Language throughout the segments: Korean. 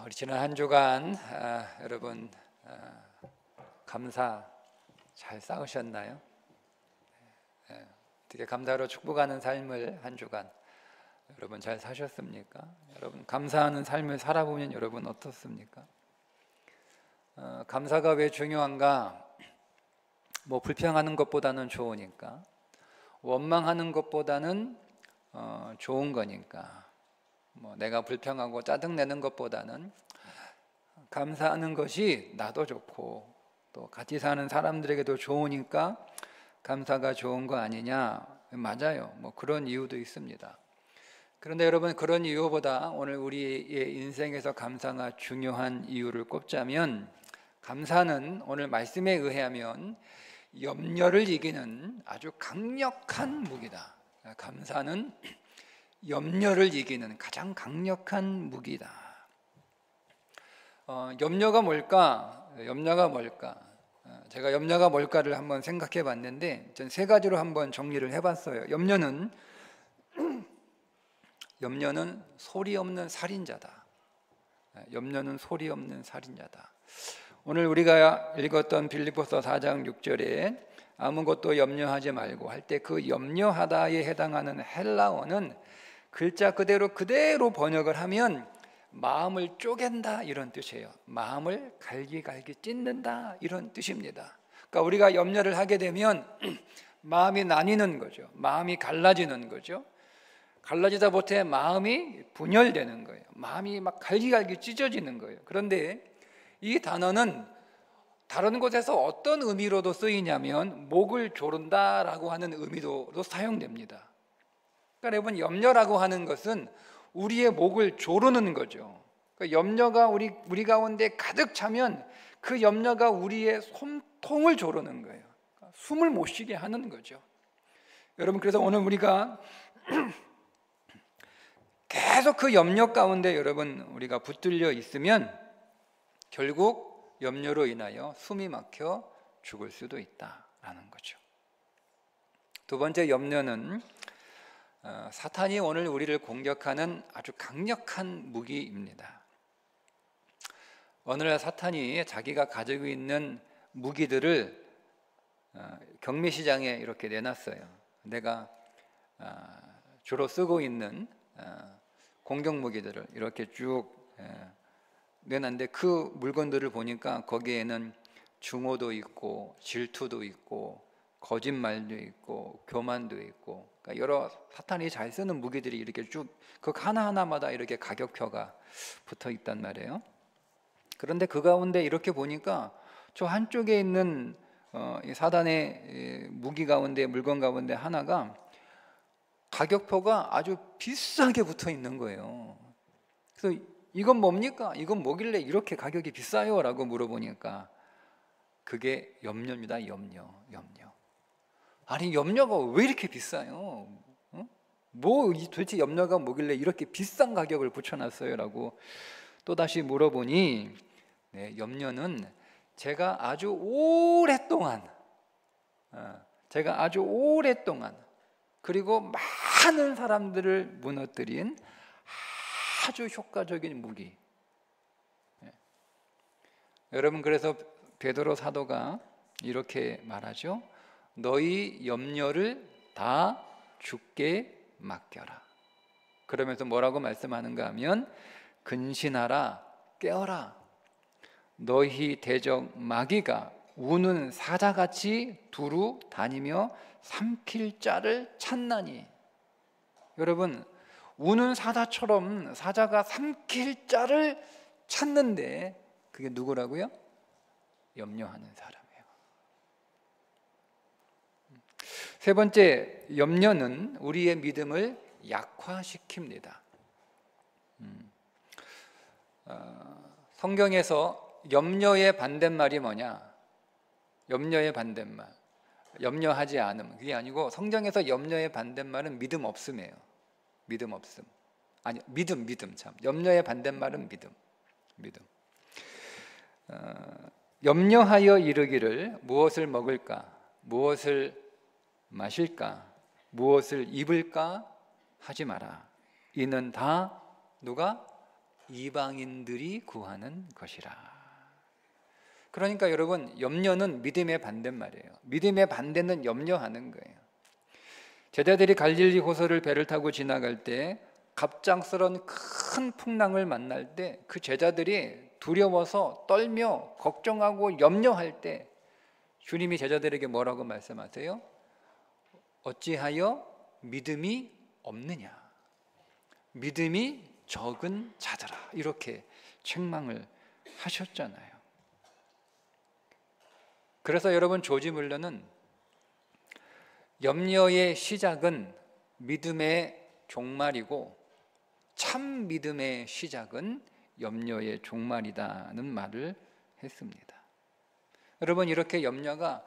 우리 지난 한 주간 여러분 감사 잘 쌓으셨나요? 어떻게 감사로 축복하는 삶을 한 주간 여러분 잘 사셨습니까? 여러분 감사하는 삶을 살아보면 여러분 어떻습니까? 감사가 왜 중요한가? 뭐 불평하는 것보다는 좋으니까, 원망하는 것보다는 좋은 거니까, 뭐 내가 불평하고 짜증내는 것보다는 감사하는 것이 나도 좋고 또 같이 사는 사람들에게도 좋으니까 감사가 좋은 거 아니냐? 맞아요. 뭐 그런 이유도 있습니다. 그런데 여러분, 그런 이유보다 오늘 우리의 인생에서 감사가 중요한 이유를 꼽자면, 감사는 오늘 말씀에 의하면 염려를 이기는 아주 강력한 무기다. 감사는 염려를 이기는 가장 강력한 무기다. 염려가 뭘까? 제가 염려가 뭘까를 한번 생각해 봤는데, 전 세 가지로 한번 정리를 해봤어요. 염려는 소리 없는 살인자다. 염려는 소리 없는 살인자다. 오늘 우리가 읽었던 빌립보서 4장 6절에 아무것도 염려하지 말고 할 때, 그 염려하다에 해당하는 헬라어는 글자 그대로 번역을 하면 마음을 쪼갠다 이런 뜻이에요. 마음을 갈기갈기 찢는다 이런 뜻입니다. 그러니까 우리가 염려를 하게 되면 마음이 나뉘는 거죠. 마음이 갈라지는 거죠. 갈라지다 못해 마음이 분열되는 거예요. 마음이 막 갈기갈기 찢어지는 거예요. 그런데 이 단어는 다른 곳에서 어떤 의미로도 쓰이냐면 목을 조른다라고 하는 의미로도 사용됩니다. 그러니까 여러분, 염려라고 하는 것은 우리의 목을 조르는 거죠. 그러니까 염려가 우리 가운데 가득 차면 그 염려가 우리의 숨통을 조르는 거예요. 그러니까 숨을 못 쉬게 하는 거죠. 여러분, 그래서 오늘 우리가 계속 그 염려 가운데 여러분 우리가 붙들려 있으면 결국 염려로 인하여 숨이 막혀 죽을 수도 있다라는 거죠. 두 번째, 염려는 사탄이 오늘 우리를 공격하는 아주 강력한 무기입니다. 오늘날 사탄이 자기가 가지고 있는 무기들을 경매시장에 이렇게 내놨어요. 내가 주로 쓰고 있는 공격 무기들을 이렇게 쭉 내놨는데, 그 물건들을 보니까 거기에는 증오도 있고 질투도 있고 거짓말도 있고 교만도 있고, 그러니까 여러 사탄이 잘 쓰는 무기들이 이렇게 쭉 그 하나하나마다 이렇게 가격표가 붙어 있단 말이에요. 그런데 그 가운데 이렇게 보니까 저 한쪽에 있는 이 사단의 무기 가운데, 물건 가운데 하나가 가격표가 아주 비싸게 붙어 있는 거예요. 그래서 이건 뭡니까? 이건 뭐길래 이렇게 가격이 비싸요? 라고 물어보니까 그게 염려입니다. 염려. 아니, 염려가 왜 이렇게 비싸요? 뭐 도대체 염려가 뭐길래 이렇게 비싼 가격을 붙여놨어요? 라고 또다시 물어보니, 네, 염려는 제가 아주 오랫동안 그리고 많은 사람들을 무너뜨린 아주 효과적인 무기. 여러분, 그래서 베드로 사도가 이렇게 말하죠. 너희 염려를 다 주께 맡겨라. 그러면서 뭐라고 말씀하는가 하면, 근신하라, 깨어라. 너희 대적 마귀가 우는 사자같이 두루 다니며 삼킬 자를 찾나니. 여러분, 우는 사자처럼 사자가 삼킬 자를 찾는데, 그게 누구라고요? 염려하는 사람이에요. 세 번째, 염려는 우리의 믿음을 약화시킵니다. 성경에서 염려의 반대말이 뭐냐? 염려의 반대말, 염려하지 않음. 그게 아니고, 성경에서 염려의 반대말은 믿음 없음이에요. 믿음 없음. 아니, 믿음. 참, 염려의 반대말은 믿음. 염려하여 이르기를 무엇을 먹을까, 무엇을 마실까, 무엇을 입을까 하지 마라. 이는 다 누가? 이방인들이 구하는 것이라. 그러니까 여러분, 염려는 믿음의 반대말이에요. 믿음의 반대는 염려하는 거예요. 제자들이 갈릴리 호수를 배를 타고 지나갈 때 갑작스런 큰 풍랑을 만날 때 그 제자들이 두려워서 떨며 걱정하고 염려할 때 주님이 제자들에게 뭐라고 말씀하세요? 어찌하여 믿음이 없느냐, 믿음이 적은 자들아, 이렇게 책망을 하셨잖아요. 그래서 여러분, 조지 물러는 염려의 시작은 믿음의 종말이고 참 믿음의 시작은 염려의 종말이다는 말을 했습니다. 여러분, 이렇게 염려가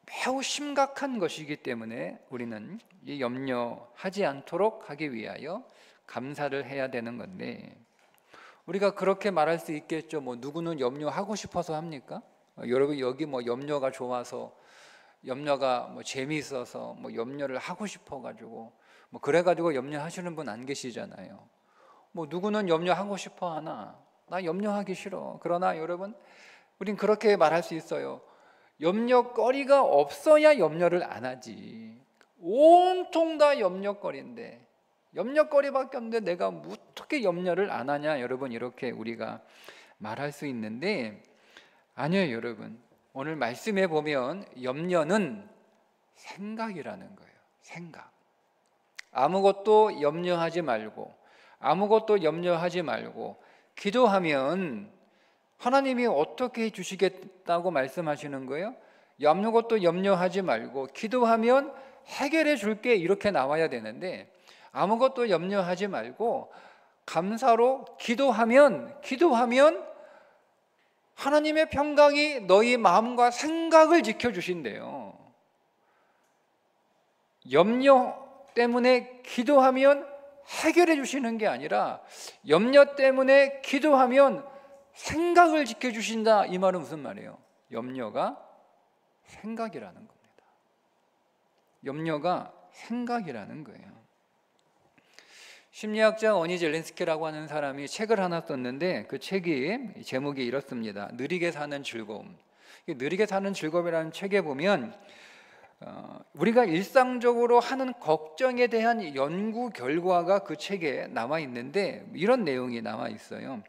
매우 심각한 것이기 때문에 우리는 이 염려하지 않도록 하기 위하여 감사를 해야 되는 건데, 우리가 그렇게 말할 수 있겠죠. 누구는 염려하고 싶어서 합니까? 여러분, 여기 염려가 좋아서, 염려가 재미있어서 염려를 하고 싶어가지고 그래가지고 염려하시는 분 안 계시잖아요. 누구는 염려하고 싶어 하나, 나 염려하기 싫어. 그러나 여러분, 우린 그렇게 말할 수 있어요. 염려거리가 없어야 염려를 안 하지. 온통 다 염려거리인데, 염려거리밖에 없는데 내가 어떻게 염려를 안 하냐, 여러분, 이렇게 우리가 말할 수 있는데, 아니에요. 여러분, 오늘 말씀해 보면 염려는 생각이라는 거예요. 생각. 아무것도 염려하지 말고, 아무것도 염려하지 말고 기도하면 하나님이 어떻게 해주시겠다고 말씀하시는 거예요? 아무것도 염려하지 말고 기도하면 해결해 줄게, 이렇게 나와야 되는데, 아무것도 염려하지 말고 감사로 기도하면 하나님의 평강이 너희 마음과 생각을 지켜주신대요. 염려 때문에 기도하면 해결해 주시는 게 아니라 염려 때문에 기도하면 생각을 지켜주신다. 이 말은 무슨 말이에요? 염려가 생각이라는 겁니다. 염려가 생각이라는 거예요. 심리학자 어니 젤린스키라고 하는 사람이 책을 하나 썼는데 그 책이 제목이 이렇습니다. 느리게 사는 즐거움. 느리게 사는 즐거움이라는 책에 보면 우리가 일상적으로 하는 걱정에 대한 연구 결과가 그 책에 남아 있는데 이런 내용이 남아 있어요.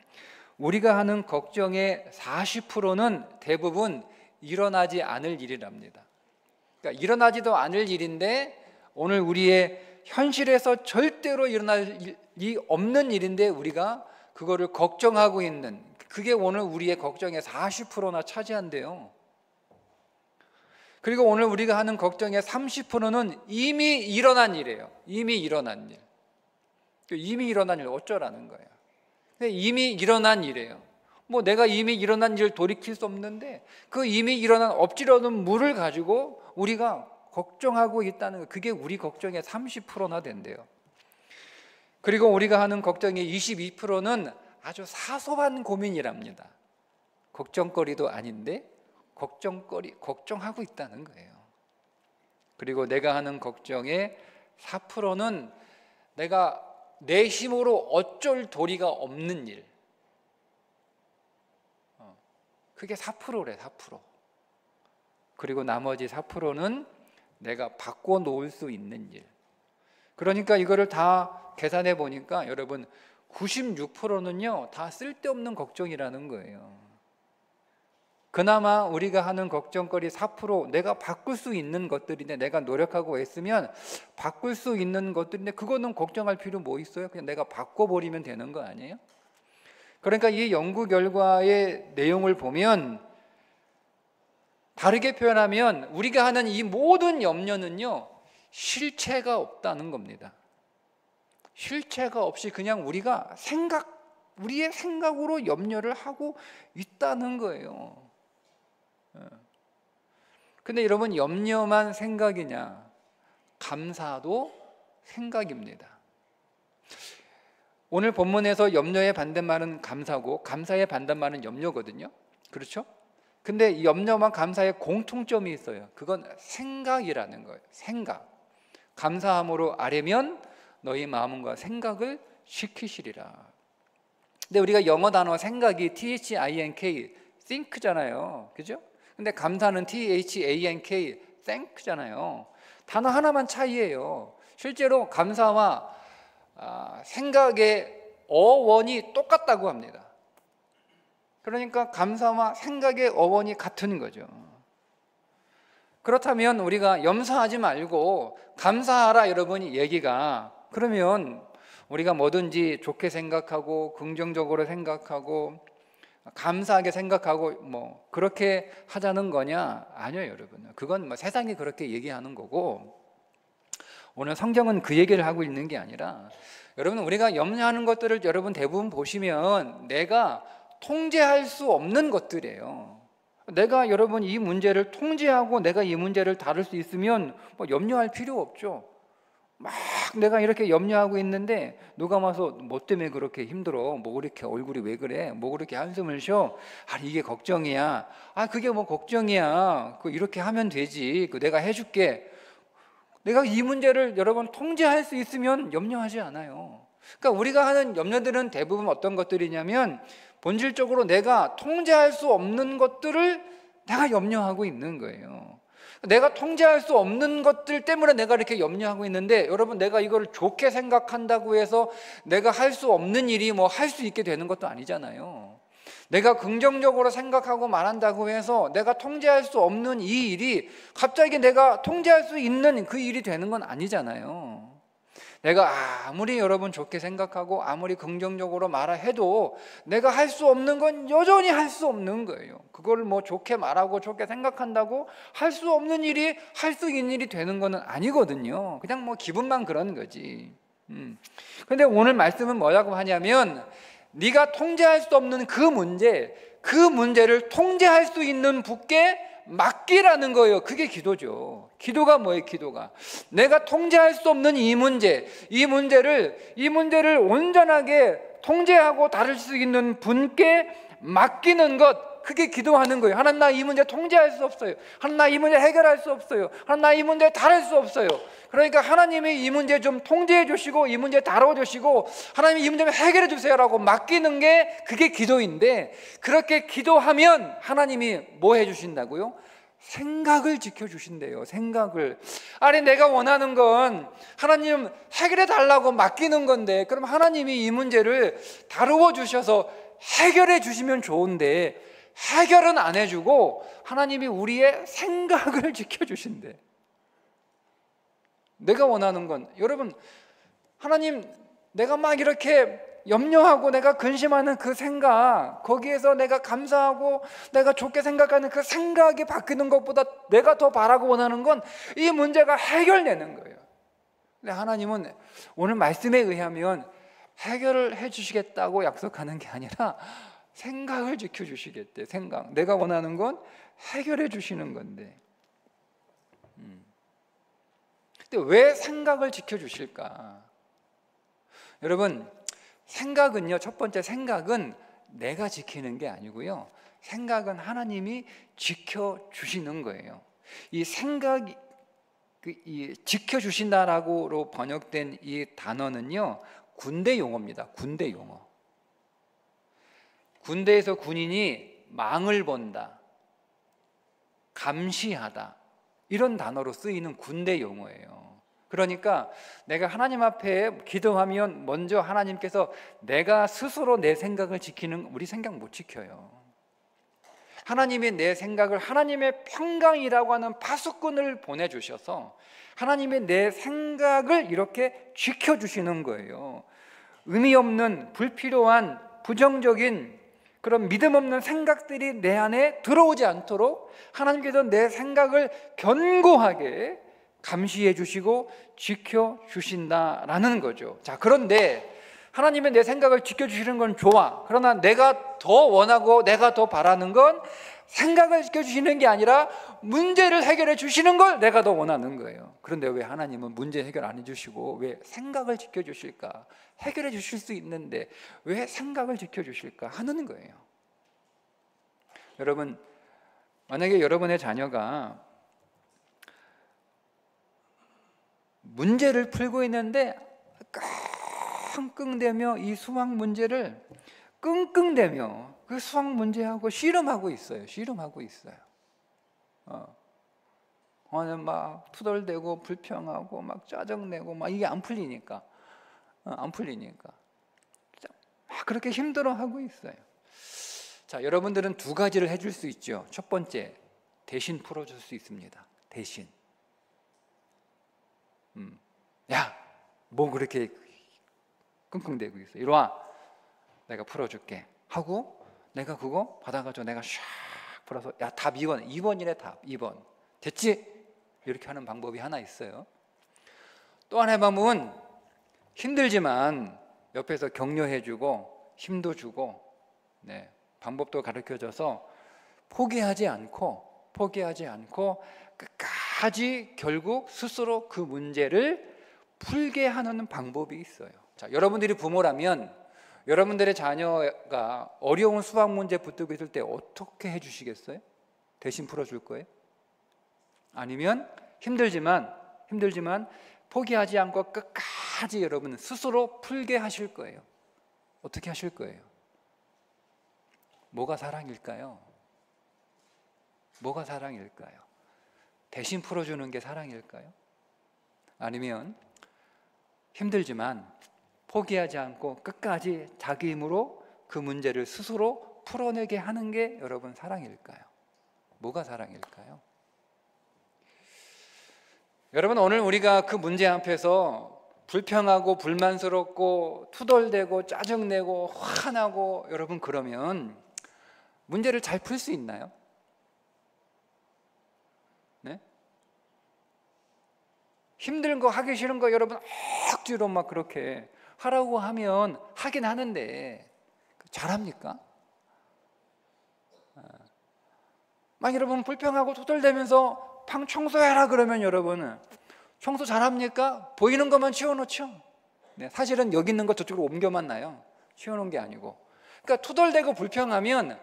우리가 하는 걱정의 40%는 대부분 일어나지 않을 일이랍니다. 그러니까 일어나지도 않을 일인데, 오늘 우리의 현실에서 절대로 일어날 일이 없는 일인데 우리가 그거를 걱정하고 있는, 그게 오늘 우리의 걱정의 40%나 차지한대요. 그리고 오늘 우리가 하는 걱정의 30%는 이미 일어난 일이에요. 이미 일어난 일. 이미 일어난 일 어쩌라는 거예요. 이미 일어난 일이에요. 내가 이미 일어난 일을 돌이킬 수 없는데 그 이미 일어난 엎지러든 물을 가지고 우리가 걱정하고 있다는 거, 그게 우리 걱정의 30%나 된대요. 그리고 우리가 하는 걱정의 22%는 아주 사소한 고민이랍니다. 걱정거리도 아닌데 걱정하고 있다는 거예요. 그리고 내가 하는 걱정의 4%는 내가 내 힘으로 어쩔 도리가 없는 일. 그게 4%래, 4%. 그리고 나머지 4%는 내가 바꿔놓을 수 있는 일. 그러니까 이거를 다 계산해 보니까 여러분 96%는요 다 쓸데없는 걱정이라는 거예요. 그나마 우리가 하는 걱정거리 4%, 내가 바꿀 수 있는 것들인데, 내가 노력하고 애쓰면 바꿀 수 있는 것들인데 그거는 걱정할 필요 뭐 있어요? 그냥 내가 바꿔버리면 되는 거 아니에요? 그러니까 이 연구 결과의 내용을 보면, 다르게 표현하면 우리가 하는 이 모든 염려는요 실체가 없다는 겁니다. 실체가 없이 그냥 우리가 우리의 생각으로 염려를 하고 있다는 거예요. 근데 여러분, 염려만 생각이냐? 감사도 생각입니다. 오늘 본문에서 염려의 반대말은 감사고 감사의 반대말은 염려거든요. 그렇죠? 근데 이 염려만 감사의 공통점이 있어요. 그건 생각이라는 거예요. 생각. 감사함으로 아뢰면 너희 마음과 생각을 시키시리라. 근데 우리가 영어 단어 생각이 think, think잖아요. 그죠? 근데 감사는 thank, thank잖아요. 단어 하나만 차이예요. 실제로 감사와 생각의 어원이 똑같다고 합니다. 그러니까 감사와 생각의 어원이 같은 거죠. 그렇다면 우리가 염소하지 말고 감사하라 여러분이 얘기가, 그러면 우리가 뭐든지 좋게 생각하고 긍정적으로 생각하고 감사하게 생각하고 뭐 그렇게 하자는 거냐? 아니요, 여러분. 그건 뭐 세상이 그렇게 얘기하는 거고, 오늘 성경은 그 얘기를 하고 있는 게 아니라, 여러분 우리가 염려하는 것들을 여러분 대부분 보시면 내가 통제할 수 없는 것들이에요. 내가 여러분 이 문제를 통제하고 내가 이 문제를 다룰 수 있으면 뭐 염려할 필요 없죠. 막 내가 이렇게 염려하고 있는데 누가 와서 뭐 때문에 그렇게 힘들어? 뭐 그렇게 얼굴이 왜 그래? 뭐 그렇게 한숨을 쉬어? 아니 이게 걱정이야. 아 그게 뭐 걱정이야. 그 이렇게 하면 되지. 그 내가 해줄게. 내가 이 문제를 여러분 통제할 수 있으면 염려하지 않아요. 그러니까 우리가 하는 염려들은 대부분 어떤 것들이냐면 본질적으로 내가 통제할 수 없는 것들을 내가 염려하고 있는 거예요. 내가 통제할 수 없는 것들 때문에 내가 이렇게 염려하고 있는데, 여러분 내가 이걸 좋게 생각한다고 해서 내가 할 수 없는 일이 뭐 할 수 있게 되는 것도 아니잖아요. 내가 긍정적으로 생각하고 말한다고 해서 내가 통제할 수 없는 이 일이 갑자기 내가 통제할 수 있는 그 일이 되는 건 아니잖아요. 내가 아무리 여러분 좋게 생각하고 아무리 긍정적으로 말해도 내가 할 수 없는 건 여전히 할 수 없는 거예요. 그걸 뭐 좋게 말하고 좋게 생각한다고 할 수 없는 일이 할 수 있는 일이 되는 거는 아니거든요. 그냥 뭐 기분만 그런 거지. 근데 오늘 말씀은 뭐라고 하냐면, 네가 통제할 수 없는 그 문제를 통제할 수 있는 분께 맡기라는 거예요. 그게 기도죠. 기도가 뭐예요? 기도가 내가 통제할 수 없는 이 문제를 온전하게 통제하고 다룰 수 있는 분께 맡기는 것, 그게 기도하는 거예요. 하나님 나 이 문제 통제할 수 없어요. 하나님 나 이 문제 해결할 수 없어요. 하나님 나 이 문제 다룰 수 없어요. 그러니까 하나님이 이 문제 좀 통제해 주시고 이 문제 다뤄 주시고 하나님이 이 문제 좀 해결해 주세요라고 맡기는 게 그게 기도인데, 그렇게 기도하면 하나님이 뭐 해 주신다고요? 생각을 지켜주신대요. 생각을. 아니 내가 원하는 건 하나님 해결해 달라고 맡기는 건데, 그럼 하나님이 이 문제를 다루어 주셔서 해결해 주시면 좋은데 해결은 안 해주고 하나님이 우리의 생각을 지켜주신대. 내가 원하는 건, 여러분 하나님 내가 막 이렇게 염려하고 내가 근심하는 그 생각, 거기에서 내가 감사하고 내가 좋게 생각하는 그 생각이 바뀌는 것보다 내가 더 바라고 원하는 건 이 문제가 해결되는 거예요. 근데 하나님은 오늘 말씀에 의하면 해결을 해 주시겠다고 약속하는 게 아니라 생각을 지켜주시겠대. 생각. 내가 원하는 건 해결해 주시는 건데. 근데 왜 생각을 지켜주실까? 여러분 생각은요, 첫 번째 생각은 내가 지키는 게 아니고요, 생각은 하나님이 지켜주시는 거예요. 이 생각이 이 지켜주신다라고 번역된 이 단어는요 군대 용어입니다. 군대 용어. 군대에서 군인이 망을 본다, 감시하다, 이런 단어로 쓰이는 군대 용어예요. 그러니까 내가 하나님 앞에 기도하면 먼저 하나님께서 내가 스스로 내 생각을 지키는, 우리 생각 못 지켜요. 하나님이 내 생각을, 하나님의 평강이라고 하는 파수꾼을 보내주셔서 하나님이 내 생각을 이렇게 지켜주시는 거예요. 의미 없는 불필요한 부정적인 그런 믿음 없는 생각들이 내 안에 들어오지 않도록 하나님께서 내 생각을 견고하게 감시해 주시고 지켜 주신다라는 거죠. 자, 그런데 하나님의 내 생각을 지켜 주시는 건 좋아. 그러나 내가 더 원하고 내가 더 바라는 건 생각을 지켜 주시는 게 아니라 문제를 해결해 주시는 걸 내가 더 원하는 거예요. 그런데 왜 하나님은 문제 해결 안 해 주시고 왜 생각을 지켜 주실까? 해결해 주실 수 있는데 왜 생각을 지켜 주실까 하는 거예요. 여러분, 만약에 여러분의 자녀가 문제를 풀고 있는데 끙끙대며 이 수학 문제를 끙끙대며 그 수학 문제하고 씨름하고 있어요. 씨름하고 있어요. 오늘 막 투덜대고 불평하고 막 짜증내고 막 이게 안 풀리니까 안 풀리니까 막 그렇게 힘들어하고 있어요. 자, 여러분들은 두 가지를 해줄 수 있죠. 첫 번째, 대신 풀어줄 수 있습니다. 대신. 야, 뭐 그렇게 끙끙대고 있어. 이리 와, 내가 풀어줄게 하고 내가 그거 받아가지고 내가 샥 풀어서 야, 답 2번, 2번이래 답 2번 됐지? 이렇게 하는 방법이 하나 있어요. 또 하나의 방법은 힘들지만 옆에서 격려해주고 힘도 주고 방법도 가르쳐줘서 포기하지 않고 끝까지 결국 스스로 그 문제를 풀게 하는 방법이 있어요. 자, 여러분들이 부모라면 여러분들의 자녀가 어려운 수학 문제 붙들고 있을 때 어떻게 해주시겠어요? 대신 풀어줄 거예요? 아니면 힘들지만 포기하지 않고 끝까지 여러분 스스로 풀게 하실 거예요? 어떻게 하실 거예요? 뭐가 사랑일까요? 뭐가 사랑일까요? 대신 풀어주는 게 사랑일까요? 아니면 힘들지만 포기하지 않고 끝까지 자기 힘으로 그 문제를 스스로 풀어내게 하는 게 여러분 사랑일까요? 뭐가 사랑일까요? 여러분, 오늘 우리가 그 문제 앞에서 불평하고 불만스럽고 투덜대고 짜증내고 화나고 여러분 그러면 문제를 잘 풀 수 있나요? 네? 힘든 거 하기 싫은 거 여러분 억지로 막 그렇게 하라고 하면 하긴 하는데 잘합니까? 막 여러분 불평하고 투덜대면서 방 청소해라 그러면 여러분은 청소 잘합니까? 보이는 것만 치워놓죠. 사실은 여기 있는 거 저쪽으로 옮겨만 놔요. 치워놓은 게 아니고. 그러니까 투덜대고 불평하면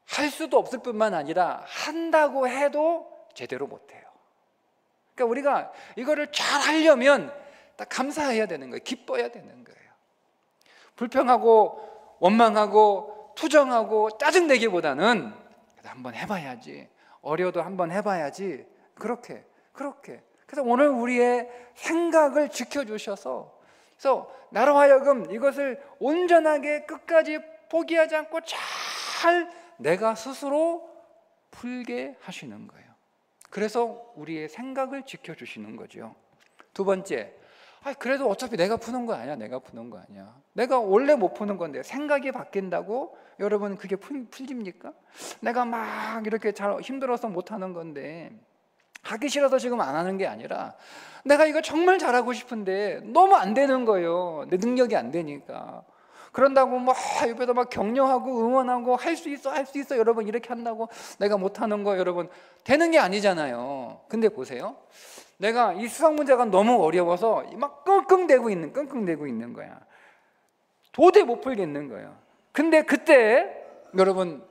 할 수도 없을 뿐만 아니라 한다고 해도 제대로 못해요. 그러니까 우리가 이거를 잘 하려면 딱 감사해야 되는 거예요. 기뻐야 되는 거예요. 불평하고 원망하고 투정하고 짜증내기보다는 한번 해봐야지, 어려도 한번 해봐야지, 그렇게. 그래서 오늘 우리의 생각을 지켜주셔서, 그래서 나로 하여금 이것을 온전하게 끝까지 포기하지 않고 잘 내가 스스로 풀게 하시는 거예요. 그래서 우리의 생각을 지켜주시는 거죠. 두 번째, 그래도 어차피 내가 푸는 거 아니야. 내가 원래 못 푸는 건데 생각이 바뀐다고 여러분 그게 풀립니까? 내가 막 이렇게 잘 힘들어서 못하는 건데, 하기 싫어서 지금 안 하는 게 아니라 내가 이거 정말 잘하고 싶은데 너무 안 되는 거예요. 내 능력이 안 되니까. 그런다고 막 옆에서 막 격려하고 응원하고 할 수 있어 여러분 이렇게 한다고 내가 못하는 거 여러분 되는 게 아니잖아요. 근데 보세요, 내가 이 수학 문제가 너무 어려워서 막 끙끙대고 있는 거야. 도저히 못 풀겠는 거예요. 근데 그때 여러분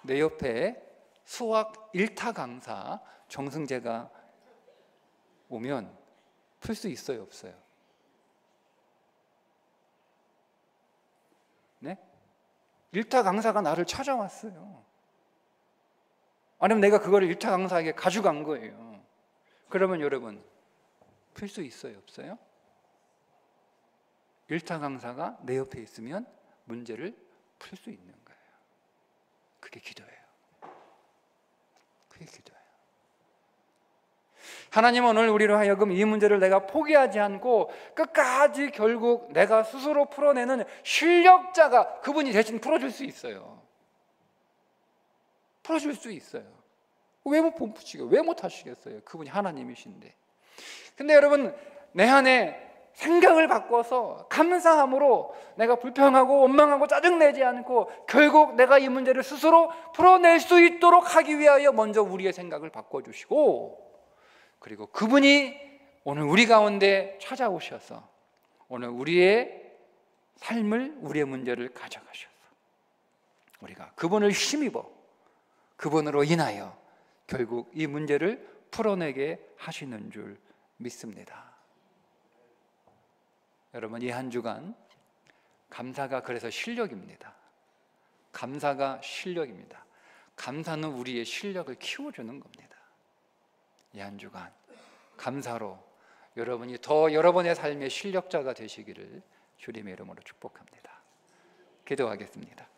내 옆에 수학 1타 강사 정승재가 오면 풀 수 있어요, 없어요? 네? 1타 강사가 나를 찾아왔어요. 아니면 내가 그거를 1타 강사에게 가져간 거예요. 그러면 여러분 풀 수 있어요, 없어요? 1타 강사가 내 옆에 있으면 문제를 풀 수 있는 거예요. 그게 기도예요. 그게 기도예요. 하나님은 오늘 우리로 하여금 이 문제를 내가 포기하지 않고 끝까지 결국 내가 스스로 풀어내는 실력자가 그분이 대신 풀어줄 수 있어요. 풀어줄 수 있어요. 왜 못 하시겠어요? 그분이 하나님이신데. 근데 여러분, 내 안에 생각을 바꿔서 감사함으로 내가 불평하고 원망하고 짜증내지 않고 결국 내가 이 문제를 스스로 풀어낼 수 있도록 하기 위하여 먼저 우리의 생각을 바꿔주시고, 그리고 그분이 오늘 우리 가운데 찾아오셔서 오늘 우리의 삶을, 우리의 문제를 가져가셔서 우리가 그분을 힘입어 그분으로 인하여 결국 이 문제를 풀어내게 하시는 줄 믿습니다. 여러분, 이 한 주간 감사가 그래서 실력입니다. 감사가 실력입니다. 감사는 우리의 실력을 키워주는 겁니다. 이 한 주간 감사로 여러분이 더 여러분의 삶의 실력자가 되시기를 주님의 이름으로 축복합니다. 기도하겠습니다.